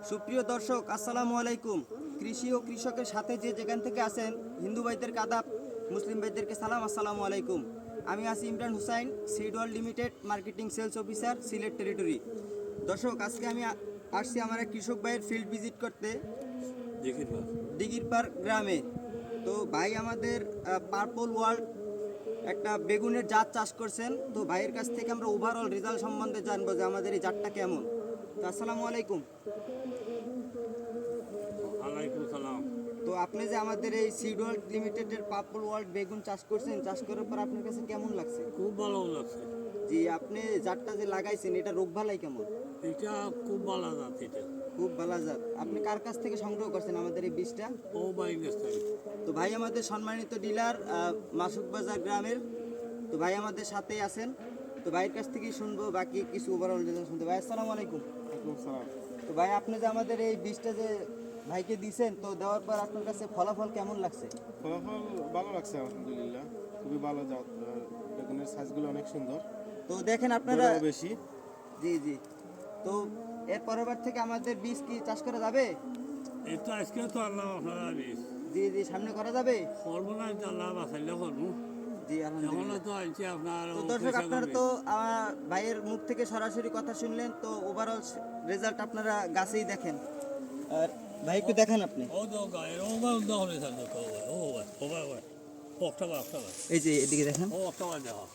সুপ্রিয় দর্শক, আসসালামু আলাইকুম। কৃষি ও কৃষকের সাথে যে যেখান থেকে আসেন, হিন্দু ভাইদেরকে আদাব, মুসলিম ভাইদেরকে সালাম, আসসালামু আলাইকুম। আমি আছি Imran Hussain, seed world limited marketing sales officer, Sylhet territory. দর্শক, আজকে আমি আসছি আমার এক কৃষক ভাইয়ের ফিল্ড ভিজিট করতে দিঘিরপাড় গ্রামে। তো ভাই আমাদের পার্পল ওয়ার্ল্ড একটা বেগুনের জাত চাষ করছেন। তো ভাইয়ের কাছ থেকে আমরা ওভারঅল রেজাল্ট সম্বন্ধে জানবো যে আমাদের এই জাতটা কেমন। তো আসসালামু আলাইকুম। ওয়ালাইকুম সালাম। তো আপনি যে আমাদের এই সিড ওয়ার্ল্ড লিমিটেডের পার্পল ওয়ার্ল্ড বেগুন চাষ করছেন, চাষ করার পর আপনার কাছে কেমন লাগছে? খুব ভালো লাগছে। জি, আপনি জাতটা যে লাগাইছেন এটা রোগ বালাই কেমন? এটা খুব ভালো জাত। এটা খুব ভালো জাত। আপনি কার কাছ থেকে সংগ্রহ করছেন আমাদের এই বীজটা? ও বাই গেছে। তো ভাই আমাদের সম্মানিত ডিলার মাসুক বাজার গ্রামের। তো ভাই আমাদের সাথেই আছেন। তো ভাইয়ের কাছ থেকেই শুনবো বাকি কিছু ওভারঅল রেজাল্ট শুনতে। ভাই আসসালামু আলাইকুম। তো ভাই আপনি যে আমাদের এই বীজটা যে ভাইকে দিয়েছেন, তো দেওয়ার পর আপনার কাছে ফলাফল কেমন লাগছে? ফলাফল ভালো লাগছে আলহামদুলিল্লাহ, খুবই ভালো জাত। বেগুনের সাইজগুলো অনেক সুন্দর, তো দেখেন আপনারা বড়ও বেশি। জি জি। তো এর পরের থেকে আমাদের বীজ কি চাষ করা যাবে? এই তো আজকে তো আল্লাহ আপনারা বিষ জি জি, সামনে করা যাবে। করবো না, তো আল্লাহ বাঁচাইলে করবো। জি আলহামদুলিল্লাহ। এখনো তো আনছি আপনার তো দর্শক, আপনারা তো আমার ভাইয়ের মুখ থেকে সরাসরি কথা শুনলেন। তো ওভারঅল রেজাল্ট আপনারা গাছেই দেখেন। আর ভাই একটু দেখান আপনি। ও তো গায়ের ও বা উদ্যোগ হবে স্যার। ও ভাই ও ভাই ভাই একটা বার একটা বার এই যে এদিকে দেখেন, ও একটা বার দেখা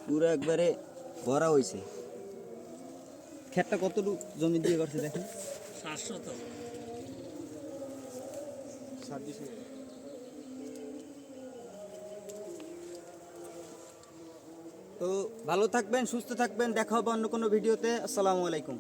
পুরো একবারে ভরা হয়েছে। ক্ষেতটা কতটুকু জমি দিয়ে করছে দেখেন। 700 তো। তো ভালো থাকবেন, সুস্থ থাকবেন। দেখা হবে অন্য কোনো ভিডিওতে। আসসালামু আলাইকুম।